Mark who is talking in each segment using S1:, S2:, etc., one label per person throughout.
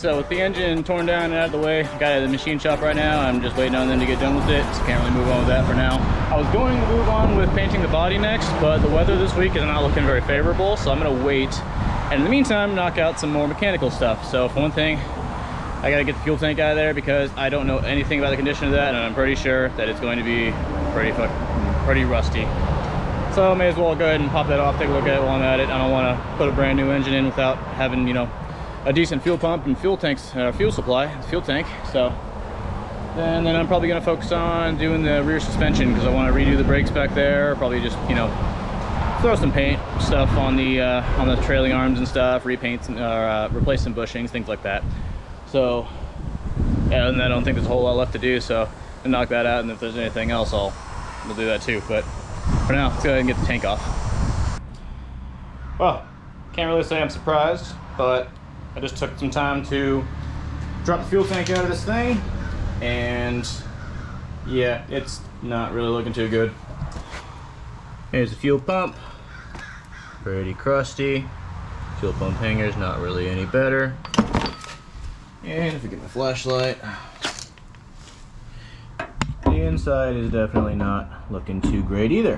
S1: so with the engine torn down and out of the way, got it at the machine shop right now. I'm just waiting on them to get done with it, so can't really move on with that for now. I was going to move on with painting the body next, but the weather this week is not looking very favorable, so I'm gonna wait. And in the meantime, knock out some more mechanical stuff. So for one thing, I gotta get the fuel tank out of there because I don't know anything about the condition of that, and I'm pretty sure that it's going to be pretty rusty. So I may as well go ahead and pop that off, take a look at it while I'm at it. I don't want to put a brand new engine in without having, you know, a decent fuel pump and fuel tanks, fuel supply, fuel tank. So and then I'm probably going to focus on doing the rear suspension because I want to redo the brakes back there. Probably just, you know, throw some paint stuff on the trailing arms and stuff, repaint or replace some bushings, things like that. So yeah, and I don't think there's a whole lot left to do, so I'll knock that out, and if there's anything else we'll do that too. But for now, let's go ahead and get the tank off. Well, can't really say I'm surprised, but I just took some time to drop the fuel tank out of this thing, and yeah, it's not really looking too good. Here's the fuel pump, pretty crusty. Fuel pump hanger's not really any better. And if we get my flashlight, the inside is definitely not looking too great either.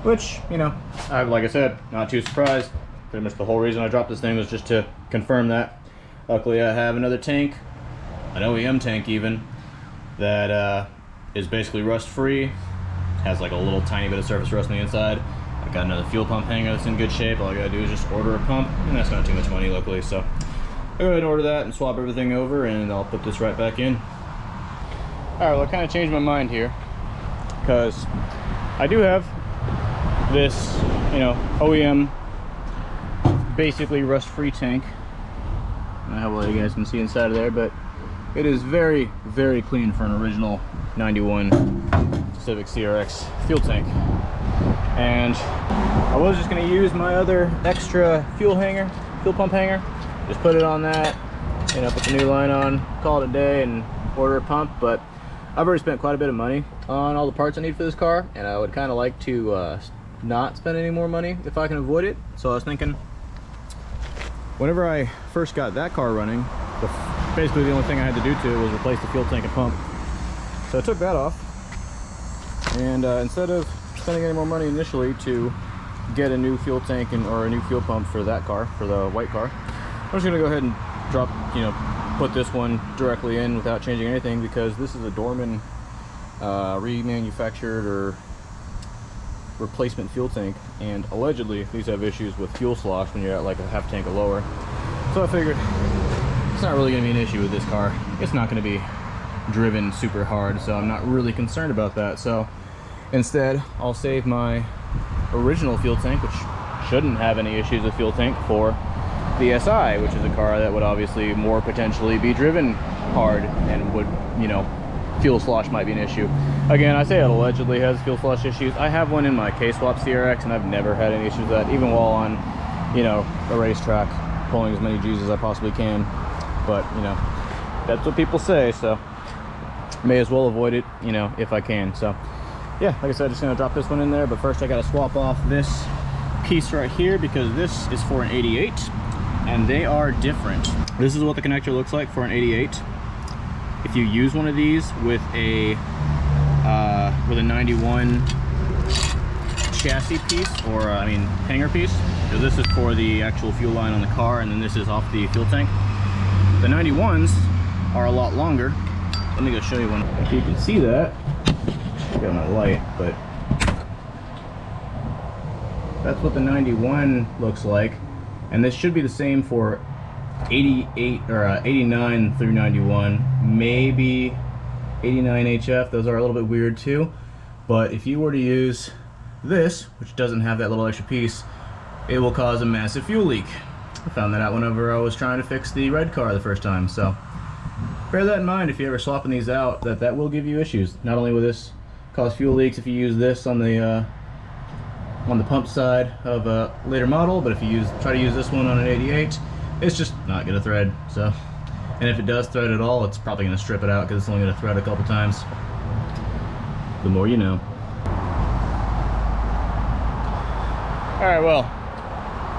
S1: Which, you know, like I said, not too surprised. Pretty much the whole reason I dropped this thing was just to confirm that. Luckily I have another tank, an OEM tank even, that is basically rust free. Has like a little tiny bit of surface rust on the inside. I got another fuel pump hanger that's in good shape. All I gotta do is just order a pump, and that's not too much money luckily. So I'll go ahead and order that and swap everything over, and I'll put this right back in. Alright, well I kind of changed my mind here, because I do have this, you know, OEM basically rust-free tank. I don't know how well you guys can see inside of there, but it is very, very clean for an original 91 Civic CRX fuel tank. And I was just going to use my other extra fuel pump hanger, just put it on that, you know, put the new line on, call it a day, and order a pump. But I've already spent quite a bit of money on all the parts I need for this car, and I would kind of like to not spend any more money if I can avoid it. So I was thinking, whenever I first got that car running, basically the only thing I had to do to it was replace the fuel tank and pump. So I took that off, and instead of spending any more money initially to get a new fuel tank or a new fuel pump for that car, for the white car, I'm just gonna go ahead and drop, you know, put this one directly in without changing anything, because this is a Dorman remanufactured or replacement fuel tank, and allegedly these have issues with fuel slosh when you're at like a half tank or lower. So I figured it's not really going to be an issue with this car. It's not going to be driven super hard, so I'm not really concerned about that. So instead, I'll save my original fuel tank, which shouldn't have any issues with fuel tank, for the SI, which is a car that would obviously more potentially be driven hard and would, you know, fuel slosh might be an issue. Again, I say it allegedly has fuel slosh issues. I have one in my K-Swap CRX, and I've never had any issues with that, even while on, you know, a racetrack, pulling as many G's as I possibly can. But, you know, that's what people say, so may as well avoid it, you know, if I can. So yeah, like I said, just gonna drop this one in there, but first I gotta swap off this piece right here, because this is for an 88 and they are different. This is what the connector looks like for an 88. If you use one of these with a 91 chassis piece, or I mean hanger piece, because this is for the actual fuel line on the car, and then this is off the fuel tank. The 91s are a lot longer. Let me go show you one. If you can see that, I got my light, but that's what the 91 looks like, and this should be the same for 88 or 89 through 91, maybe 89 HF. Those are a little bit weird too, but if you were to use this, which doesn't have that little extra piece, it will cause a massive fuel leak. I found that out whenever I was trying to fix the red car the first time, so bear that in mind if you're ever swapping these out, that will give you issues. Not only will this cause fuel leaks if you use this on the pump side of a later model, but if you try to use this one on an 88, it's just not gonna thread. So, and if it does thread at all, it's probably gonna strip it out because it's only gonna thread a couple times. The more you know. All right, well,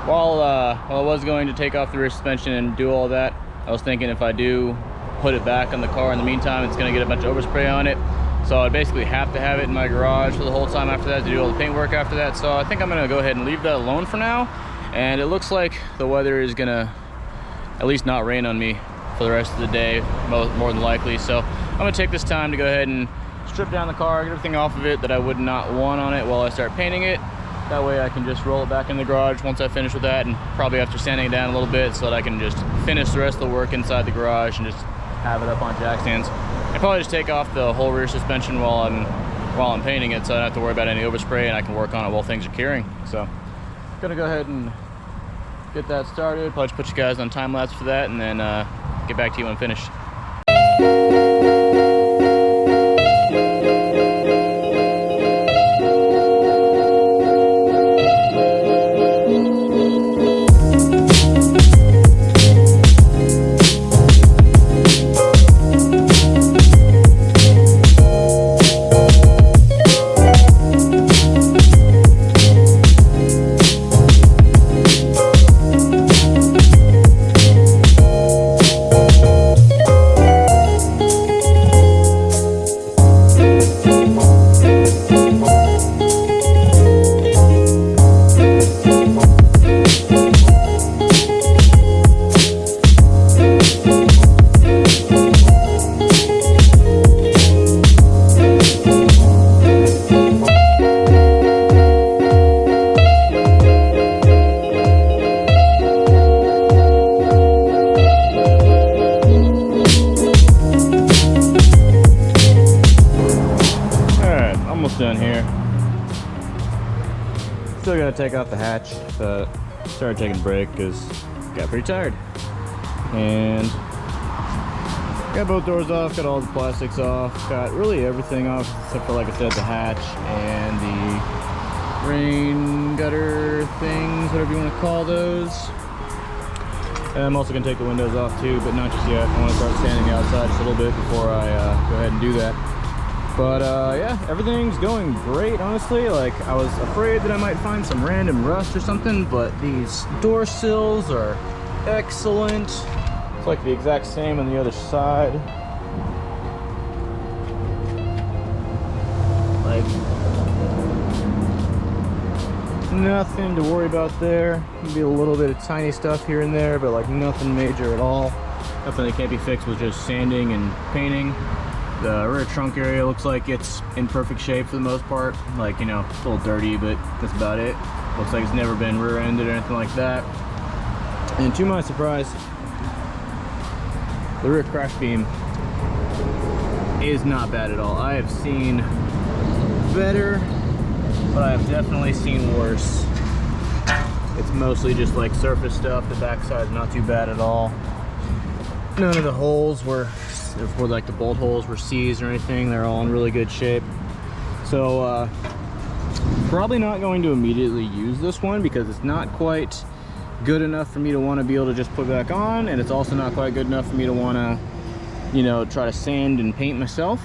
S1: while I was going to take off the rear suspension and do all that, I was thinking if I do put it back on the car in the meantime, it's going to get a bunch of overspray on it. So I'd basically have to have it in my garage for the whole time after that to do all the paint work after that. So I think I'm going to go ahead and leave that alone for now. And it looks like the weather is going to at least not rain on me for the rest of the day, more than likely. So I'm going to take this time to go ahead and strip down the car, get everything off of it that I would not want on it while I start painting it. That way I can just roll it back in the garage once I finish with that, and probably after sanding it down a little bit so that I can just finish the rest of the work inside the garage and just have it up on jack stands. I probably just take off the whole rear suspension while I'm painting it, so I don't have to worry about any overspray, and I can work on it while things are curing. So I'm gonna go ahead and get that started. Probably just put you guys on time lapse for that, and then get back to you when I'm finished. Done here. Still gotta take off the hatch, but started taking a break because got pretty tired. And got both doors off, got all the plastics off, got really everything off except for, like I said, the hatch and the rain gutter things, whatever you want to call those. And I'm also gonna take the windows off too, but not just yet. I want to start sanding the outside just a little bit before I go ahead and do that. But yeah, everything's going great, honestly. Like, I was afraid that I might find some random rust or something, but these door sills are excellent. It's like the exact same on the other side. Like, nothing to worry about there. Maybe a little bit of tiny stuff here and there, but like nothing major at all. Nothing that can't be fixed with just sanding and painting. The rear trunk area looks like it's in perfect shape for the most part. Like, you know, it's a little dirty, but that's about it. Looks like it's never been rear-ended or anything like that. And to my surprise, the rear crash beam is not bad at all. I have seen better, but I have definitely seen worse. It's mostly just like surface stuff. The backside is not too bad at all. None of the holes were like the bolt holes were seized or anything. They're all in really good shape. So probably not going to immediately use this one because it's not quite good enough for me to want to be able to just put back on, and it's also not quite good enough for me to want to, you know, try to sand and paint myself.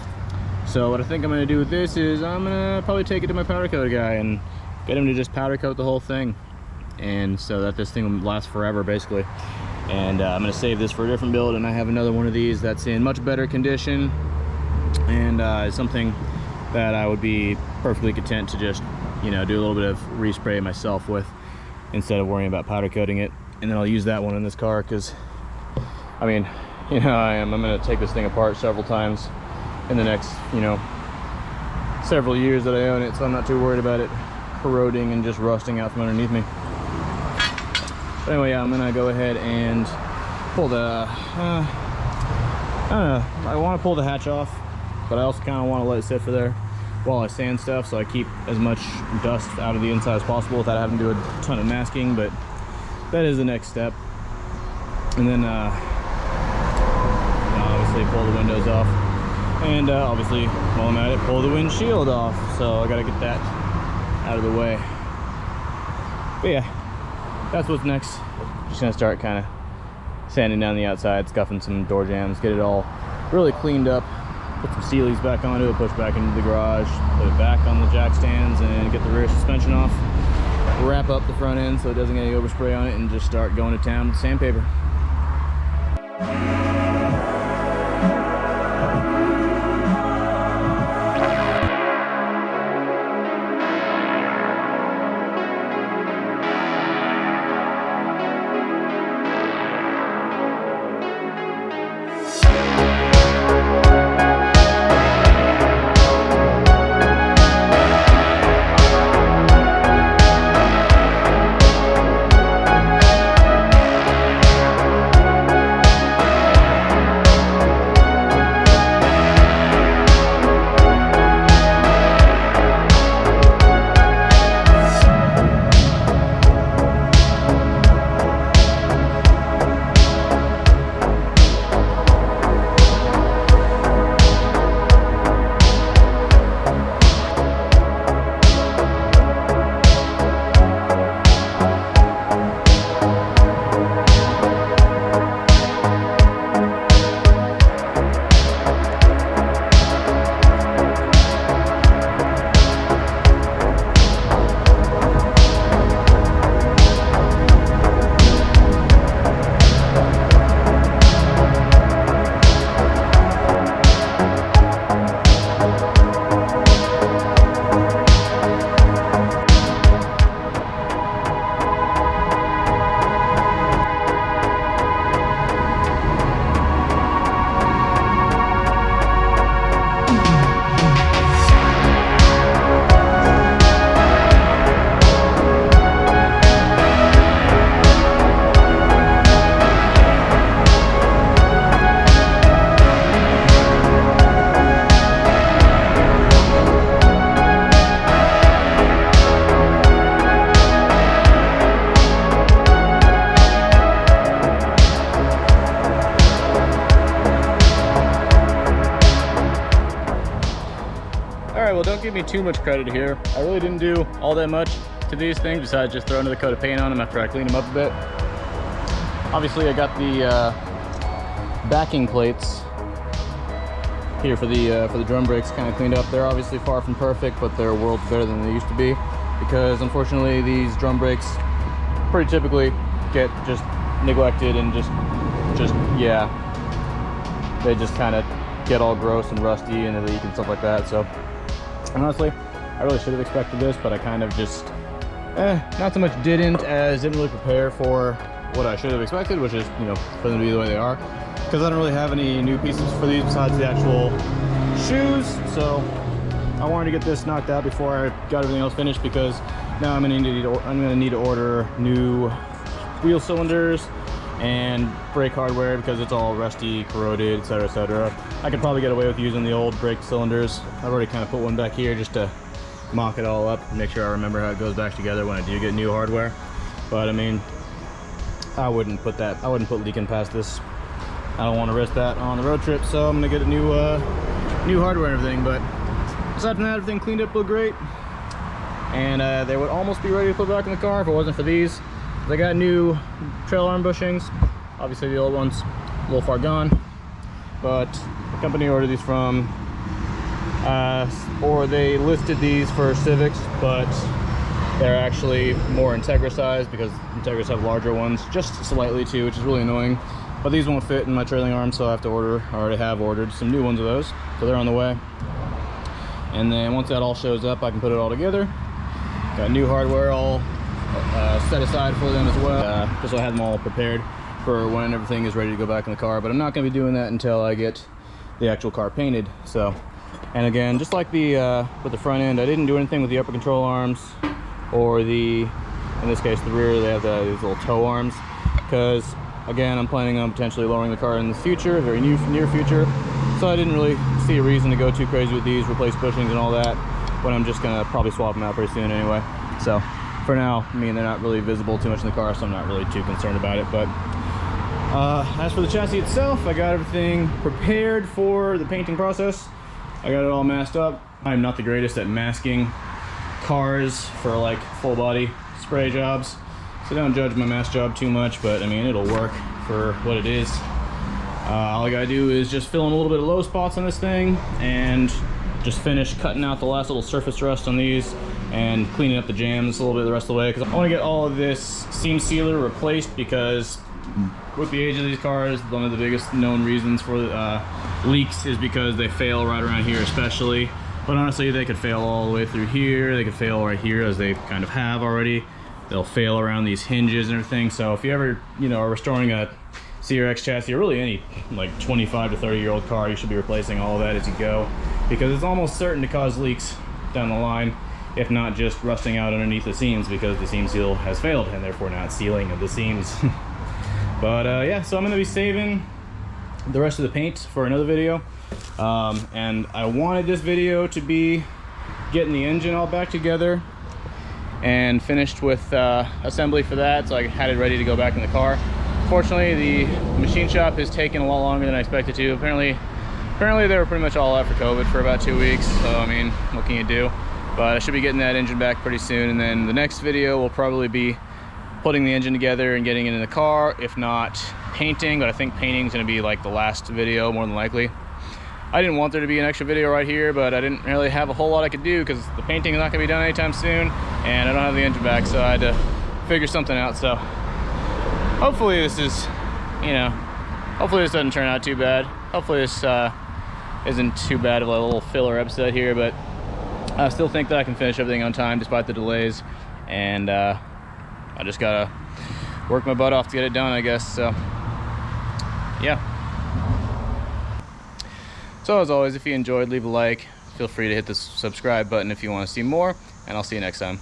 S1: So what I think I'm going to do with this is I'm going to probably take it to my powder coat guy and get him to just powder coat the whole thing, and so that this thing will last forever basically. And I'm going to save this for a different build, and I have another one of these that's in much better condition, and it's something that I would be perfectly content to just, you know, do a little bit of respray myself with instead of worrying about powder coating it. And then I'll use that one in this car because, I mean, you know, I'm going to take this thing apart several times in the next, you know, several years that I own it, so I'm not too worried about it corroding and just rusting out from underneath me. But anyway, yeah, I'm gonna go ahead and pull the I don't know, I want to pull the hatch off, but I also kind of want to let it sit for there while I sand stuff, so I keep as much dust out of the inside as possible without having to do a ton of masking. But that is the next step. And then obviously pull the windows off, and obviously while I'm at it, pull the windshield off. So I gotta get that out of the way. But yeah, that's what's next. Just gonna start kind of sanding down the outside, scuffing some door jambs, get it all really cleaned up, put some sealies back onto it, push back into the garage, put it back on the jack stands, and get the rear suspension off. wrap up the front end so it doesn't get any overspray on it, and just start going to town with sandpaper. Alright, well, don't give me too much credit here. I really didn't do all that much to these things besides just throw another coat of paint on them after I clean them up a bit. Obviously, I got the backing plates here for the drum brakes kind of cleaned up. They're obviously far from perfect, but they're worlds better than they used to be, because unfortunately these drum brakes pretty typically get just neglected and just yeah, they just kind of get all gross and rusty and they leak and stuff like that. So honestly, I really should have expected this, but I kind of just not so much didn't really prepare for what I should have expected, which is, you know, for them to be the way they are, because I don't really have any new pieces for these besides the actual shoes. So I wanted to get this knocked out before I got everything else finished, because now I'm gonna need to order new wheel cylinders and brake hardware because it's all rusty, corroded, etc., etc. I could probably get away with using the old brake cylinders. I've already kind of put one back here just to mock it all up and make sure I remember how it goes back together when I do get new hardware. But I mean, I wouldn't put leaking past this. I don't want to risk that on the road trip, so I'm gonna get a new hardware and everything. But aside from that, everything cleaned up, looked great, and they would almost be ready to put back in the car if it wasn't for these. They got new trail arm bushings. Obviously the old one's a little far gone, but the company ordered these from, or they listed these for Civics, but they're actually more Integra size because Integras have larger ones, just slightly too, which is really annoying. But these won't fit in my trailing arm, so I have to order, I already have ordered some new ones of those, so they're on the way. And then once that all shows up, I can put it all together. Got new hardware all set aside for them as well, just so I have them all prepared for when everything is ready to go back in the car. But I'm not going to be doing that until I get the actual car painted. So, and again, just like the with the front end, I didn't do anything with the upper control arms or the, in this case the rear. They have these little toe arms, because again, I'm planning on potentially lowering the car in the future, very near future. So I didn't really see a reason to go too crazy with these, replace bushings and all that, when I'm just gonna probably swap them out pretty soon anyway. So for now, I mean, they're not really visible too much in the car, so I'm not really too concerned about it. But as for the chassis itself, I got everything prepared for the painting process. I got it all masked up. I'm not the greatest at masking cars for like full body spray jobs, so don't judge my mask job too much, but I mean, it'll work for what it is. All I gotta do is just fill in a little bit of low spots on this thing and just finish cutting out the last little surface rust on these and cleaning up the jams a little bit the rest of the way, because I want to get all of this seam sealer replaced, because with the age of these cars, one of the biggest known reasons for leaks is because they fail right around here especially. But honestly, they could fail all the way through here, they could fail right here, as they kind of have already. They'll fail around these hinges and everything. So if you ever, you know, are restoring a CRX chassis, or really any like 25 to 30-year-old car, you should be replacing all of that as you go, because it's almost certain to cause leaks down the line, if not just rusting out underneath the seams because the seam seal has failed and therefore not sealing of the seams. But yeah, so I'm going to be saving the rest of the paint for another video, and I wanted this video to be getting the engine all back together and finished with assembly for that, so I had it ready to go back in the car. Fortunately, the machine shop has taken a lot longer than I expected to. Apparently they were pretty much all out for COVID for about 2 weeks, so I mean, what can you do? But I should be getting that engine back pretty soon, and then the next video will probably be putting the engine together and getting it in the car, if not painting. But I think painting is going to be like the last video, more than likely. I didn't want there to be an extra video right here, but I didn't really have a whole lot I could do because the painting is not going to be done anytime soon, and I don't have the engine back, so I had to figure something out. So hopefully this is, you know, hopefully this doesn't turn out too bad. Hopefully this isn't too bad of a little filler episode here, but I still think that I can finish everything on time despite the delays, and I just gotta work my butt off to get it done, I guess. So yeah. So as always, if you enjoyed, leave a like. Feel free to hit the subscribe button if you want to see more, and I'll see you next time.